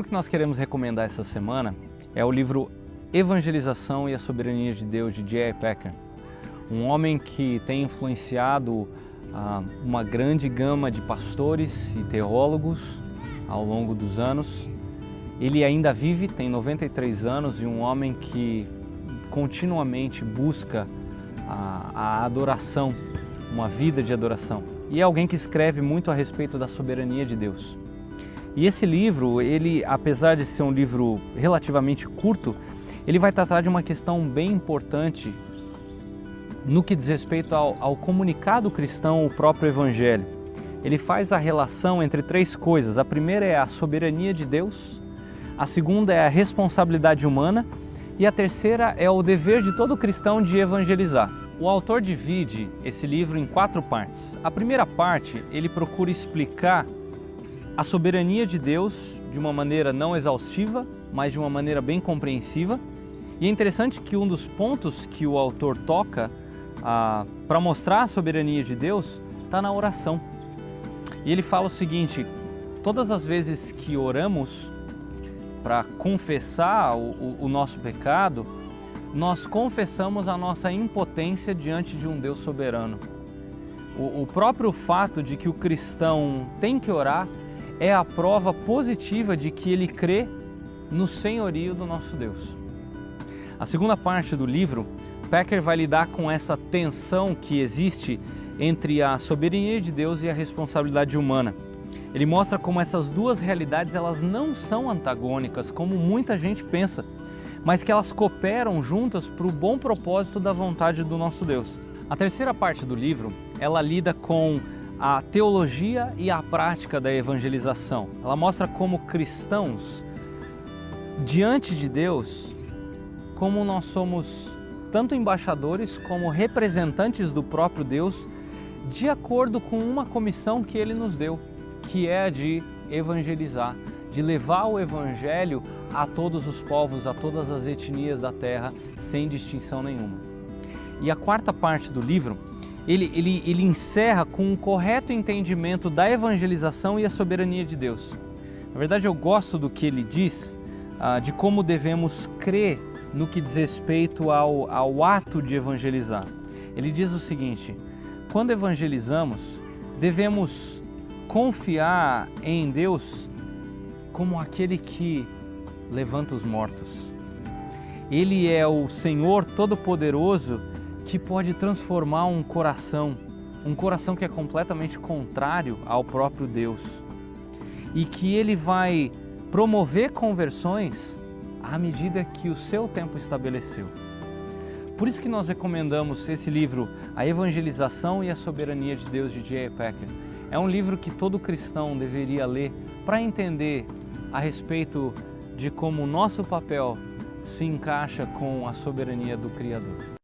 que nós queremos recomendar essa semana é o livro Evangelização e a Soberania de Deus, de J.I. Packer. Um homem que tem influenciado uma grande gama de pastores e teólogos ao longo dos anos. Ele ainda vive, tem 93 anos, e um homem que continuamente busca a adoração, uma vida de adoração. E é alguém que escreve muito a respeito da soberania de Deus. E esse livro, ele, apesar de ser um livro relativamente curto, ele vai tratar de uma questão bem importante no que diz respeito ao comunicado cristão, o próprio Evangelho. Ele faz a relação entre três coisas. A primeira é a soberania de Deus, a segunda é a responsabilidade humana e a terceira é o dever de todo cristão de evangelizar. O autor divide esse livro em 4 partes. A primeira parte, ele procura explicar a soberania de Deus de uma maneira não exaustiva, mas de uma maneira bem compreensiva. E é interessante que um dos pontos que o autor toca para mostrar a soberania de Deus está na oração. E ele fala o seguinte: todas as vezes que oramos para confessar o nosso pecado, nós confessamos a nossa impotência diante de um Deus soberano. O próprio fato de que o cristão tem que orar é a prova positiva de que ele crê no senhorio do nosso Deus. A segunda parte do livro, Packer vai lidar com essa tensão que existe entre a soberania de Deus e a responsabilidade humana. Ele mostra como essas duas realidades elas não são antagônicas, como muita gente pensa, mas que elas cooperam juntas para o bom propósito da vontade do nosso Deus. A terceira parte do livro, ela lida com a teologia e a prática da evangelização. Ela mostra como cristãos, diante de Deus, como nós somos tanto embaixadores como representantes do próprio Deus, de acordo com uma comissão que Ele nos deu, que é a de evangelizar, de levar o Evangelho a todos os povos, a todas as etnias da terra, sem distinção nenhuma. E a quarta parte do livro, ele encerra com um correto entendimento da evangelização e a soberania de Deus. Na verdade, eu gosto do que ele diz, de como devemos crer no que diz respeito ao ato de evangelizar. Ele diz o seguinte: quando evangelizamos, devemos confiar em Deus como aquele que levanta os mortos. Ele é o Senhor Todo-Poderoso que pode transformar um coração que é completamente contrário ao próprio Deus, e que Ele vai promover conversões à medida que o seu tempo estabeleceu. Por isso que nós recomendamos esse livro, A Evangelização e a Soberania de Deus, de J.I. Packer. É um livro que todo cristão deveria ler para entender a respeito de como o nosso papel se encaixa com a soberania do Criador.